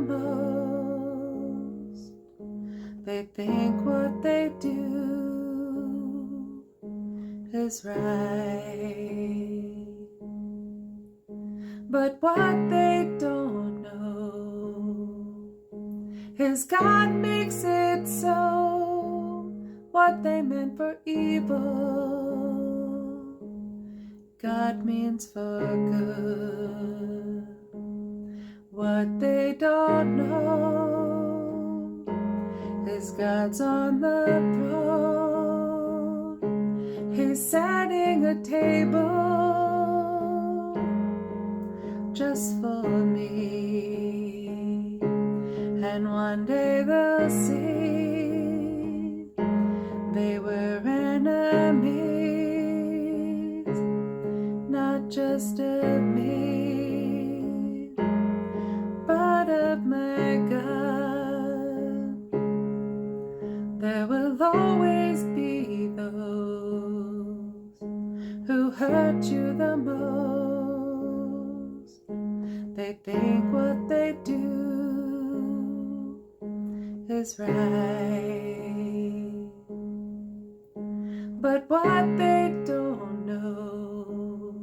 most. They think what they do is right, but what they don't know is God makes it so. What they meant for evil, God means for good. What they don't know is God's on the throne. He's setting a table just for me. And one day they'll see they were enemies, not just of me, but of my God. There will always be those who hurt you the most. They think what they do is right, but what they don't know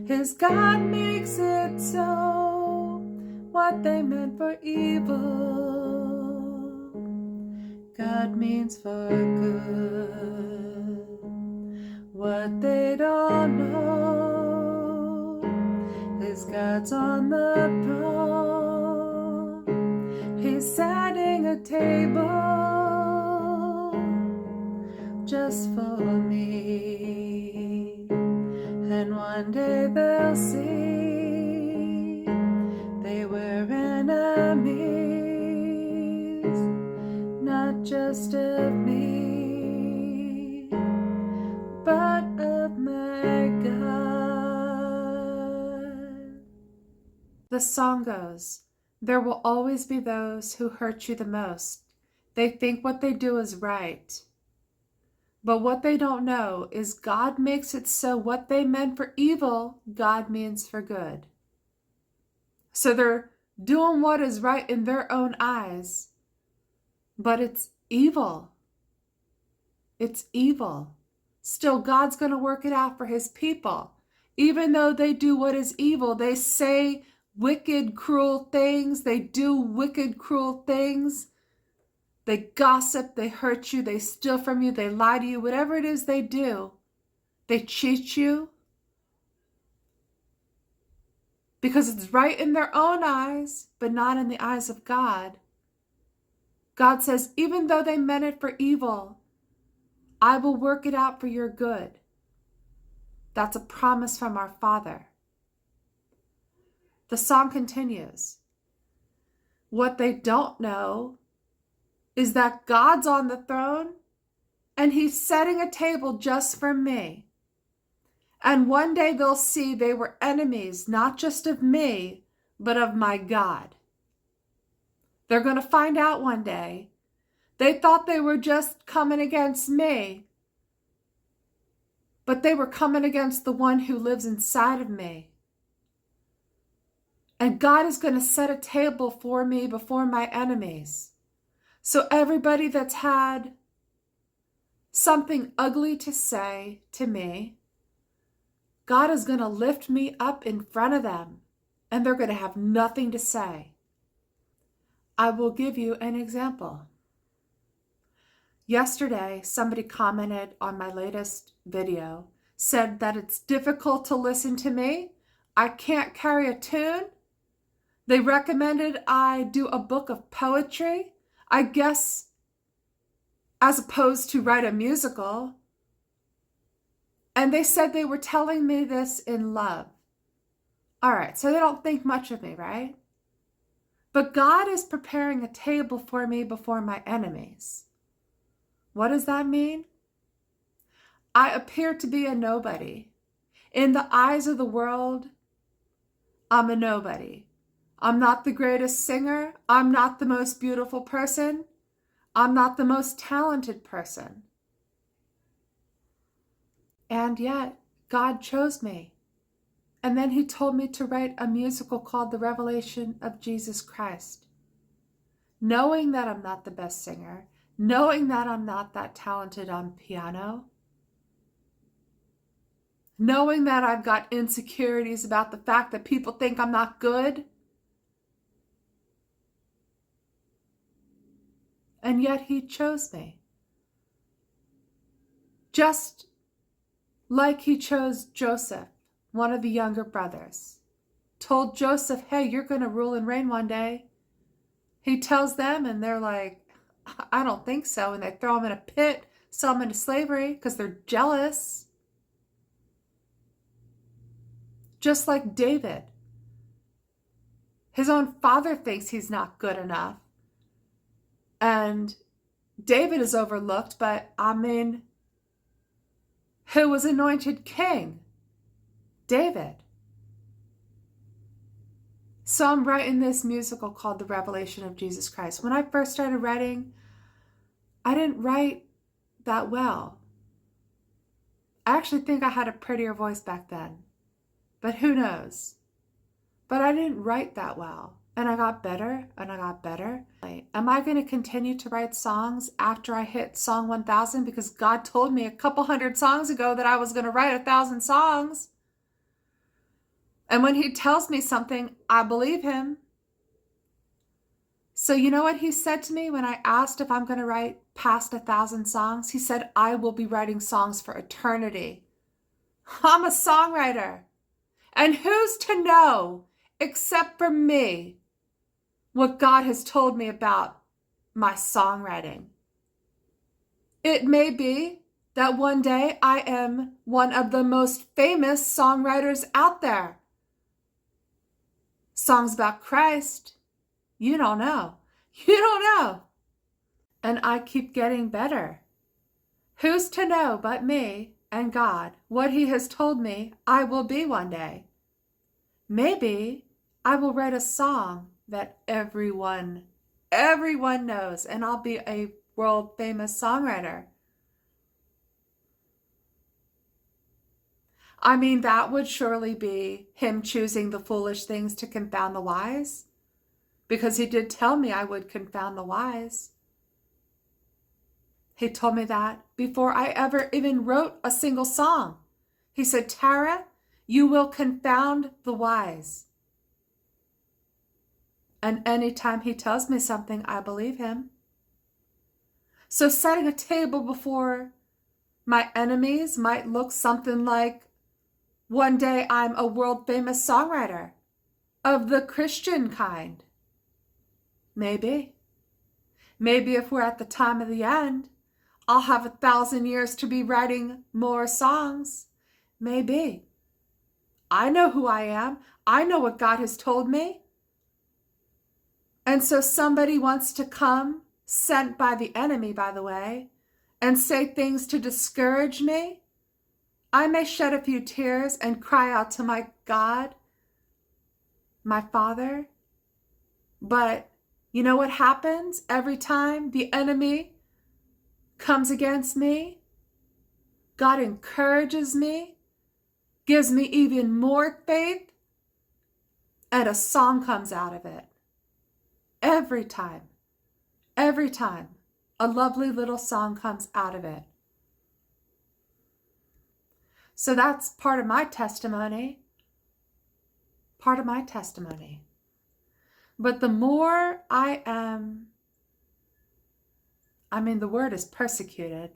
is God makes it so. What they meant for evil, God means for good. What they don't know is God's on the throne. He's setting a table just for me. And one day they'll see they were enemies, not just of me, but of my God. The song goes, there will always be those who hurt you the most. They think what they do is right, but what they don't know is God makes it so what they meant for evil, God means for good. So they're doing what is right in their own eyes, but it's evil. It's evil. Still, God's going to work it out for his people. Even though they do what is evil, they say wicked, cruel things. They do wicked, cruel things. They gossip, they hurt you, they steal from you, they lie to you, whatever it is they do, they cheat you because it's right in their own eyes, but not in the eyes of God. God says, even though they meant it for evil, I will work it out for your good. That's a promise from our Father. The song continues. What they don't know is that God's on the throne and he's setting a table just for me. And one day they'll see they were enemies, not just of me, but of my God. They're going to find out one day. They thought they were just coming against me, but they were coming against the one who lives inside of me. And God is going to set a table for me before my enemies. So everybody that's had something ugly to say to me, God is going to lift me up in front of them, and they're going to have nothing to say. I will give you an example. Yesterday, somebody commented on my latest video, said that it's difficult to listen to me. I can't carry a tune. They recommended I do a book of poetry, I guess, as opposed to write a musical. And they said they were telling me this in love. All right, so they don't think much of me, right? But God is preparing a table for me before my enemies. What does that mean? I appear to be a nobody. In the eyes of the world, I'm a nobody. I'm not the greatest singer. I'm not the most beautiful person. I'm not the most talented person. And yet, God chose me. And then he told me to write a musical called The Revelation of Jesus Christ. Knowing that I'm not the best singer, knowing that I'm not that talented on piano, knowing that I've got insecurities about the fact that people think I'm not good, and yet he chose me. Just like he chose Joseph, one of the younger brothers, told Joseph, hey, you're going to rule and reign one day. He tells them and they're like, I don't think so. And they throw him in a pit, sell him into slavery because they're jealous. Just like David. His own father thinks he's not good enough. And David is overlooked, but I mean, who was anointed king? David. So I'm writing this musical called The Revelation of Jesus Christ. When I first started writing, I didn't write that well. I actually think I had a prettier voice back then, but who knows? But I didn't write that well. And I got better and I got better. Am I going to continue to write songs after I hit song 1000? Because God told me a couple hundred songs ago that I was going to write 1,000 songs. And when he tells me something, I believe him. So you know what he said to me when I asked if I'm going to write past 1,000 songs? He said, I will be writing songs for eternity. I'm a songwriter. And who's to know, except for me, what God has told me about my songwriting? It may be that one day I am one of the most famous songwriters out there. Songs about Christ, you don't know. You don't know. And I keep getting better. Who's to know but me and God what he has told me I will be one day? Maybe I will write a song that everyone knows, and I'll be a world famous songwriter. I mean, that would surely be him choosing the foolish things to confound the wise, because he did tell me I would confound the wise. He told me that before I ever even wrote a single song. He said, Tara, you will confound the wise. And anytime he tells me something, I believe him. So setting a table before my enemies might look something like, one day I'm a world famous songwriter of the Christian kind. Maybe. Maybe if we're at the time of the end, I'll have 1,000 years to be writing more songs. Maybe. I know who I am. I know what God has told me. And so somebody wants to come, sent by the enemy, by the way, and say things to discourage me. I may shed a few tears and cry out to my God, my Father. But you know what happens every time the enemy comes against me? God encourages me, gives me even more faith, and a song comes out of it. Every time, a lovely little song comes out of it. So that's part of my testimony. Part of my testimony. But the more I am, the word is persecuted.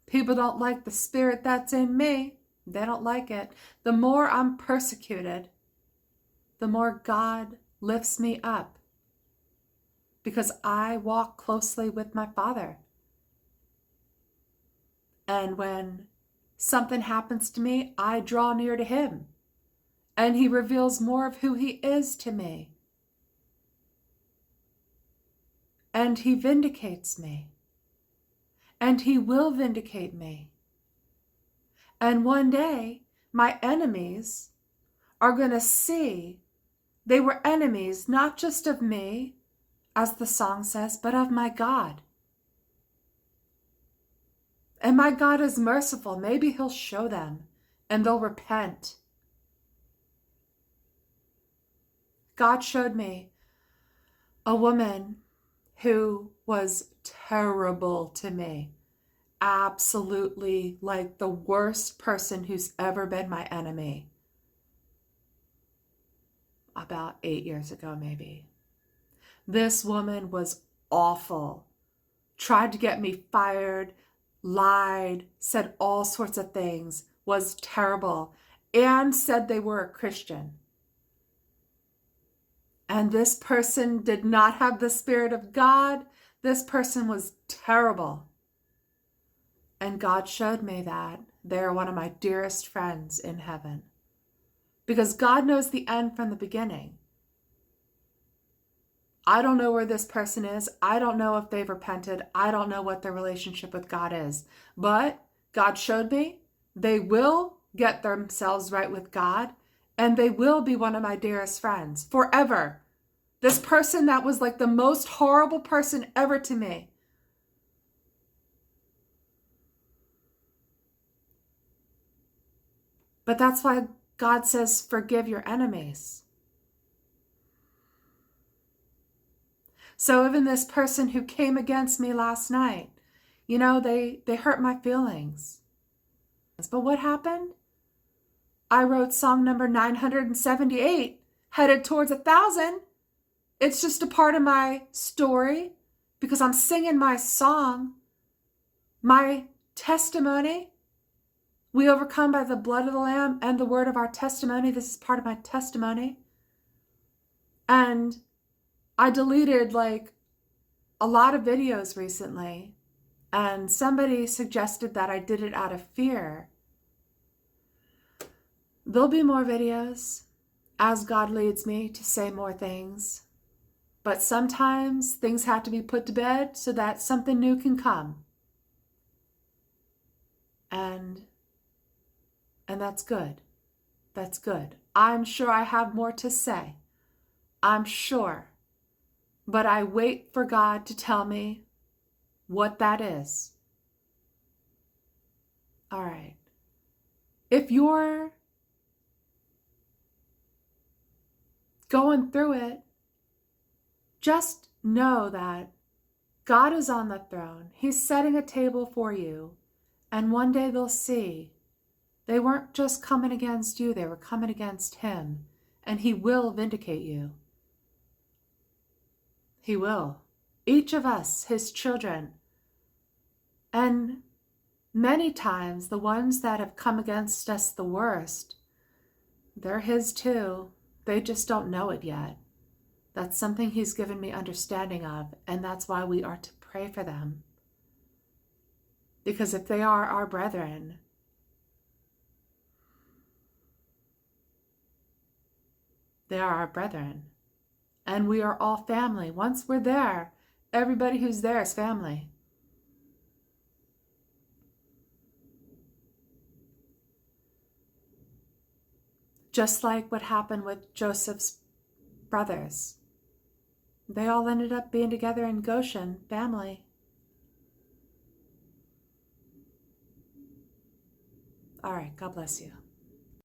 People don't like the spirit that's in me. They don't like it. The more I'm persecuted, the more God lifts me up. Because I walk closely with my Father. And when something happens to me, I draw near to him. And he reveals more of who he is to me. And he vindicates me. And he will vindicate me. And one day, my enemies are going to see they were enemies not just of me, as the song says, but of my God. And my God is merciful. Maybe he'll show them. and they'll repent. God showed me a woman who was terrible to me. Absolutely like the worst person who's ever been my enemy. About 8 years ago, maybe. This woman was awful. Tried to get me fired, lied, said all sorts of things, was terrible, and said they were a Christian. And this person did not have the Spirit of God. This person was terrible. And God showed me that they're one of my dearest friends in heaven. Because God knows the end from the beginning. I don't know where this person is. I don't know if they've repented. I don't know what their relationship with God is. But God showed me they will get themselves right with God, and they will be one of my dearest friends forever. This person that was like the most horrible person ever to me. But that's why God says, forgive your enemies. So even this person who came against me last night, you know, they hurt my feelings. But what happened? I wrote song number 978, headed towards 1,000. It's just a part of my story because I'm singing my song, my testimony. We overcome by the blood of the Lamb and the word of our testimony. This is part of my testimony. And I deleted like a lot of videos recently, and somebody suggested that I did it out of fear. There'll be more videos as God leads me to say more things. But sometimes things have to be put to bed so that something new can come. And that's good. That's good. I'm sure I have more to say. I'm sure. But I wait for God to tell me what that is. All right. If you're going through it, just know that God is on the throne. He's setting a table for you. And one day they'll see they weren't just coming against you, they were coming against him. And he will vindicate you. He will. Each of us, his children. And many times, the ones that have come against us the worst, they're his too. They just don't know it yet. That's something he's given me understanding of, and that's why we are to pray for them. Because if they are our brethren, they are our brethren. And we are all family. Once we're there, everybody who's there is family. Just like what happened with Joseph's brothers. They all ended up being together in Goshen, family. All right, God bless you.